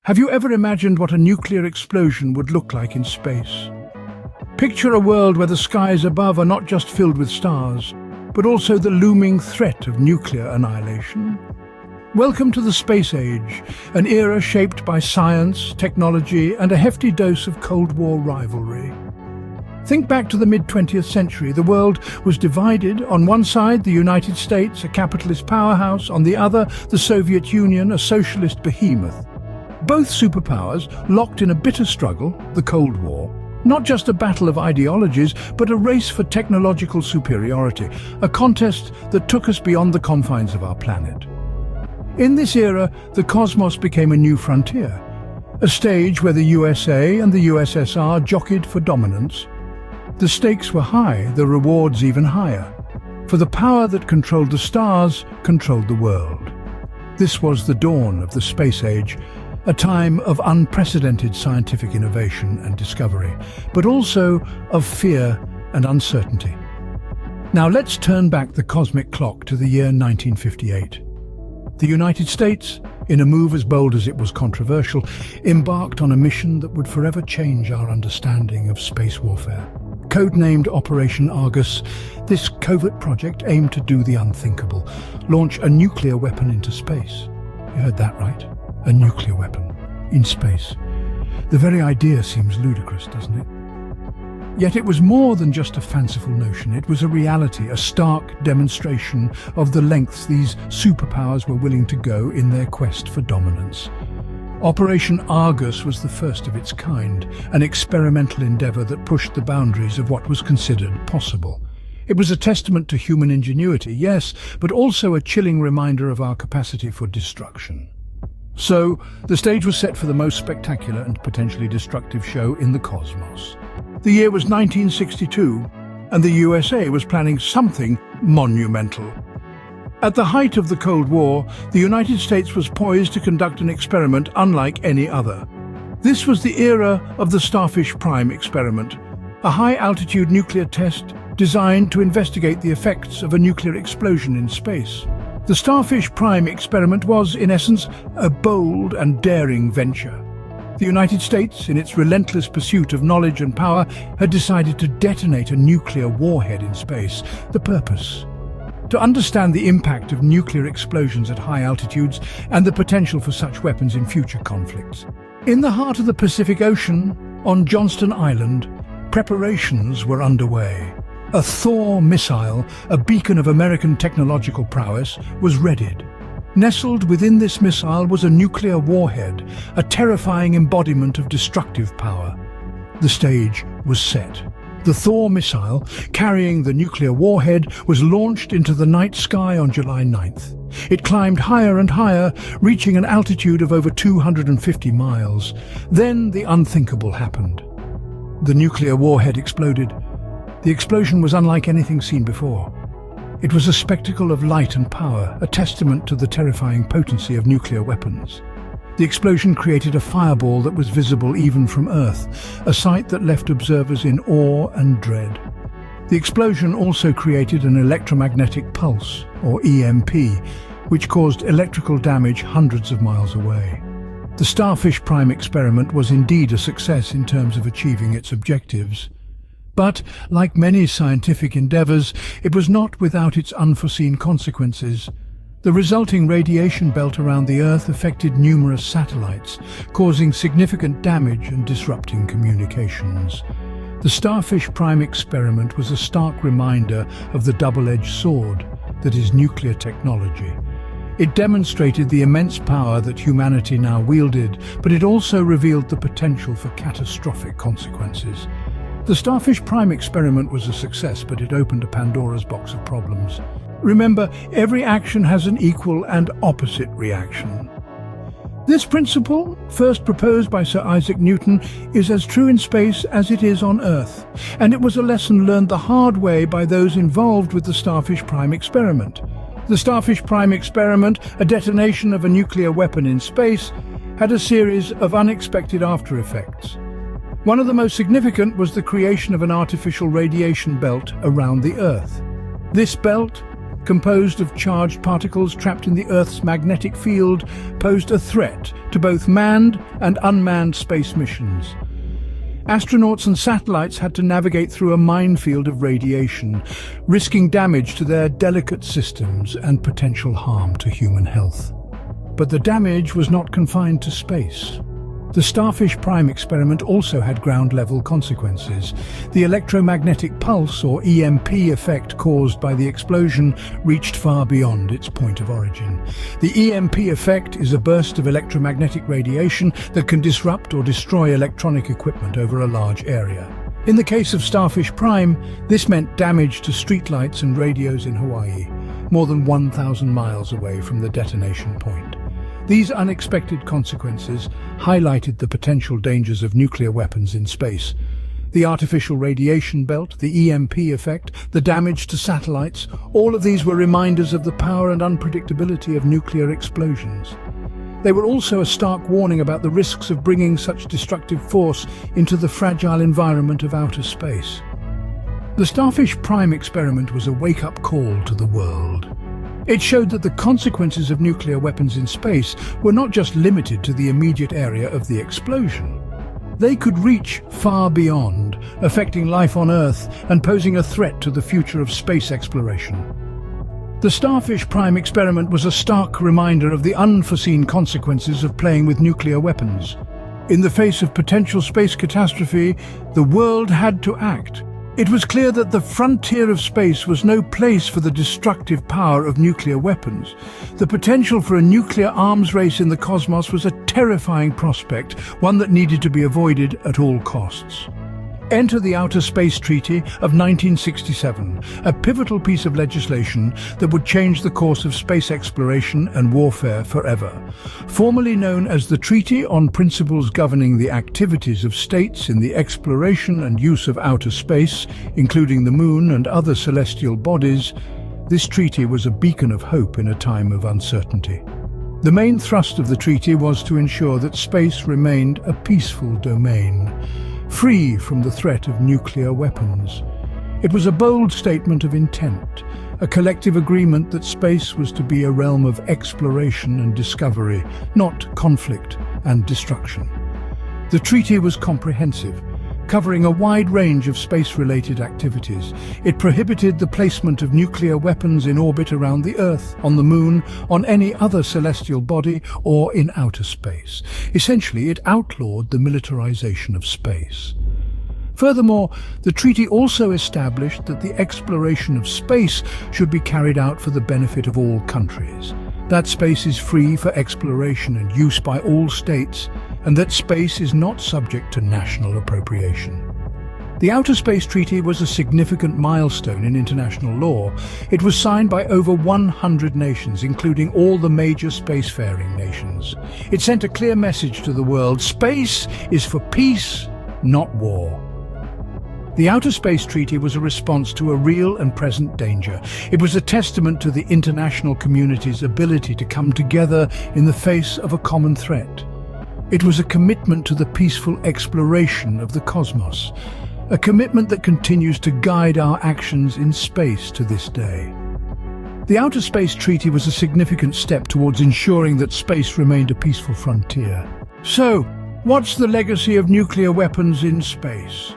Have you ever imagined what a nuclear explosion would look like in space? Picture a world where the skies above are not just filled with stars, but also the looming threat of nuclear annihilation. Welcome to the space age, an era shaped by science, technology, and a hefty dose of Cold War rivalry. Think back to the mid-20th century. The world was divided. On one side, the United States, a capitalist powerhouse; on the other, the Soviet Union, a socialist behemoth. Both superpowers locked in a bitter struggle, the Cold War. Not just a battle of ideologies, but a race for technological superiority, a contest that took us beyond the confines of our planet. In this era, the cosmos became a new frontier, a stage where the USA and the USSR jockeyed for dominance. The stakes were high, the rewards even higher, for the power that controlled the stars controlled the world. This was the dawn of the space age, a time of unprecedented scientific innovation and discovery, but also of fear and uncertainty. Now let's turn back the cosmic clock to the year 1958. The United States, in a move as bold as it was controversial, embarked on a mission that would forever change our understanding of space warfare. Codenamed Operation Argus, this covert project aimed to do the unthinkable, launch a nuclear weapon into space. You heard that right. A nuclear weapon in space. The very idea seems ludicrous, doesn't it? Yet it was more than just a fanciful notion. It was a reality, a stark demonstration of the lengths these superpowers were willing to go in their quest for dominance. Operation Argus was the first of its kind, an experimental endeavor that pushed the boundaries of what was considered possible. It was a testament to human ingenuity, yes, but also a chilling reminder of our capacity for destruction. So, the stage was set for the most spectacular and potentially destructive show in the cosmos. The year was 1962, and the USA was planning something monumental. At the height of the Cold War, the United States was poised to conduct an experiment unlike any other. This was the era of the Starfish Prime experiment, a high-altitude nuclear test designed to investigate the effects of a nuclear explosion in space. The Starfish Prime experiment was, in essence, a bold and daring venture. The United States, in its relentless pursuit of knowledge and power, had decided to detonate a nuclear warhead in space. The purpose? To understand the impact of nuclear explosions at high altitudes and the potential for such weapons in future conflicts. In the heart of the Pacific Ocean, on Johnston Island, preparations were underway. A Thor missile, a beacon of American technological prowess, was readied. Nestled within this missile was a nuclear warhead, a terrifying embodiment of destructive power. The stage was set. The Thor missile, carrying the nuclear warhead, was launched into the night sky on July 9th. It climbed higher and higher, reaching an altitude of over 250 miles. Then the unthinkable happened. The nuclear warhead exploded. The explosion was unlike anything seen before. It was a spectacle of light and power, a testament to the terrifying potency of nuclear weapons. The explosion created a fireball that was visible even from Earth, a sight that left observers in awe and dread. The explosion also created an electromagnetic pulse, or EMP, which caused electrical damage hundreds of miles away. The Starfish Prime experiment was indeed a success in terms of achieving its objectives. But, like many scientific endeavors, it was not without its unforeseen consequences. The resulting radiation belt around the Earth affected numerous satellites, causing significant damage and disrupting communications. The Starfish Prime experiment was a stark reminder of the double-edged sword that is nuclear technology. It demonstrated the immense power that humanity now wielded, but it also revealed the potential for catastrophic consequences. The Starfish Prime experiment was a success, but it opened a Pandora's box of problems. Remember, every action has an equal and opposite reaction. This principle, first proposed by Sir Isaac Newton, is as true in space as it is on Earth, and it was a lesson learned the hard way by those involved with the Starfish Prime experiment. The Starfish Prime experiment, a detonation of a nuclear weapon in space, had a series of unexpected after-effects. One of the most significant was the creation of an artificial radiation belt around the Earth. This belt, composed of charged particles trapped in the Earth's magnetic field, posed a threat to both manned and unmanned space missions. Astronauts and satellites had to navigate through a minefield of radiation, risking damage to their delicate systems and potential harm to human health. But the damage was not confined to space. The Starfish Prime experiment also had ground-level consequences. The electromagnetic pulse, or EMP effect caused by the explosion, reached far beyond its point of origin. The EMP effect is a burst of electromagnetic radiation that can disrupt or destroy electronic equipment over a large area. In the case of Starfish Prime, this meant damage to streetlights and radios in Hawaii, more than 1,000 miles away from the detonation point. These unexpected consequences highlighted the potential dangers of nuclear weapons in space. The artificial radiation belt, the EMP effect, the damage to satellites, all of these were reminders of the power and unpredictability of nuclear explosions. They were also a stark warning about the risks of bringing such destructive force into the fragile environment of outer space. The Starfish Prime experiment was a wake-up call to the world. It showed that the consequences of nuclear weapons in space were not just limited to the immediate area of the explosion. They could reach far beyond, affecting life on Earth and posing a threat to the future of space exploration. The Starfish Prime experiment was a stark reminder of the unforeseen consequences of playing with nuclear weapons. In the face of potential space catastrophe, the world had to act. It was clear that the frontier of space was no place for the destructive power of nuclear weapons. The potential for a nuclear arms race in the cosmos was a terrifying prospect, one that needed to be avoided at all costs. Enter the Outer Space Treaty of 1967, a pivotal piece of legislation that would change the course of space exploration and warfare forever. Formerly known as the Treaty on Principles Governing the Activities of States in the Exploration and Use of Outer Space, including the Moon and other celestial bodies, this treaty was a beacon of hope in a time of uncertainty. The main thrust of the treaty was to ensure that space remained a peaceful domain, free from the threat of nuclear weapons. It was a bold statement of intent, a collective agreement that space was to be a realm of exploration and discovery, not conflict and destruction. The treaty was comprehensive, covering a wide range of space-related activities. It prohibited the placement of nuclear weapons in orbit around the Earth, on the Moon, on any other celestial body, or in outer space. Essentially, it outlawed the militarization of space. Furthermore, the treaty also established that the exploration of space should be carried out for the benefit of all countries. That space is free for exploration and use by all states, and that space is not subject to national appropriation. The Outer Space Treaty was a significant milestone in international law. It was signed by over 100 nations, including all the major spacefaring nations. It sent a clear message to the world: space is for peace, not war. The Outer Space Treaty was a response to a real and present danger. It was a testament to the international community's ability to come together in the face of a common threat. It was a commitment to the peaceful exploration of the cosmos, a commitment that continues to guide our actions in space to this day. The Outer Space Treaty was a significant step towards ensuring that space remained a peaceful frontier. So, what's the legacy of nuclear weapons in space?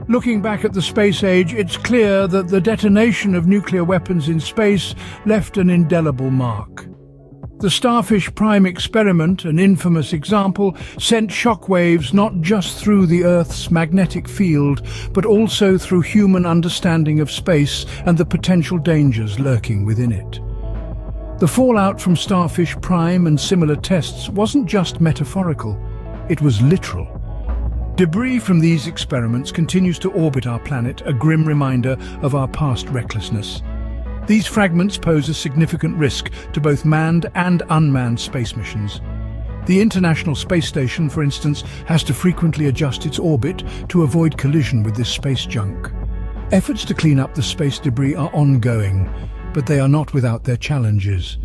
Looking back at the space age, it's clear that the detonation of nuclear weapons in space left an indelible mark. The Starfish Prime experiment, an infamous example, sent shockwaves not just through the Earth's magnetic field, but also through human understanding of space and the potential dangers lurking within it. The fallout from Starfish Prime and similar tests wasn't just metaphorical, it was literal. Debris from these experiments continues to orbit our planet, a grim reminder of our past recklessness. These fragments pose a significant risk to both manned and unmanned space missions. The International Space Station, for instance, has to frequently adjust its orbit to avoid collision with this space junk. Efforts to clean up the space debris are ongoing, but they are not without their challenges.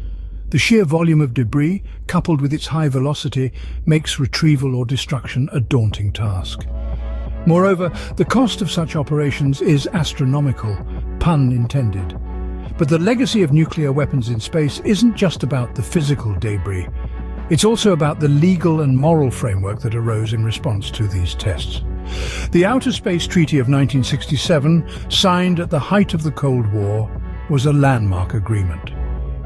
The sheer volume of debris, coupled with its high velocity, makes retrieval or destruction a daunting task. Moreover, the cost of such operations is astronomical, pun intended. But the legacy of nuclear weapons in space isn't just about the physical debris. It's also about the legal and moral framework that arose in response to these tests. The Outer Space Treaty of 1967, signed at the height of the Cold War, was a landmark agreement.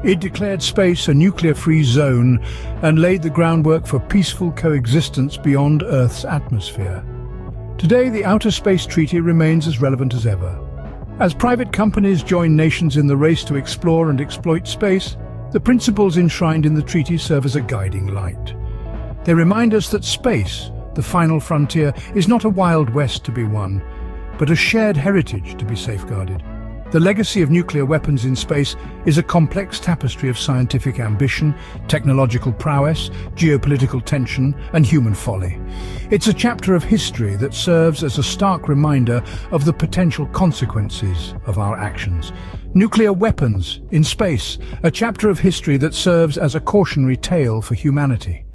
It declared space a nuclear-free zone and laid the groundwork for peaceful coexistence beyond Earth's atmosphere. Today, the Outer Space Treaty remains as relevant as ever. As private companies join nations in the race to explore and exploit space, the principles enshrined in the treaty serve as a guiding light. They remind us that space, the final frontier, is not a wild west to be won, but a shared heritage to be safeguarded. The legacy of nuclear weapons in space is a complex tapestry of scientific ambition, technological prowess, geopolitical tension, and human folly. It's a chapter of history that serves as a stark reminder of the potential consequences of our actions. Nuclear weapons in space, a chapter of history that serves as a cautionary tale for humanity.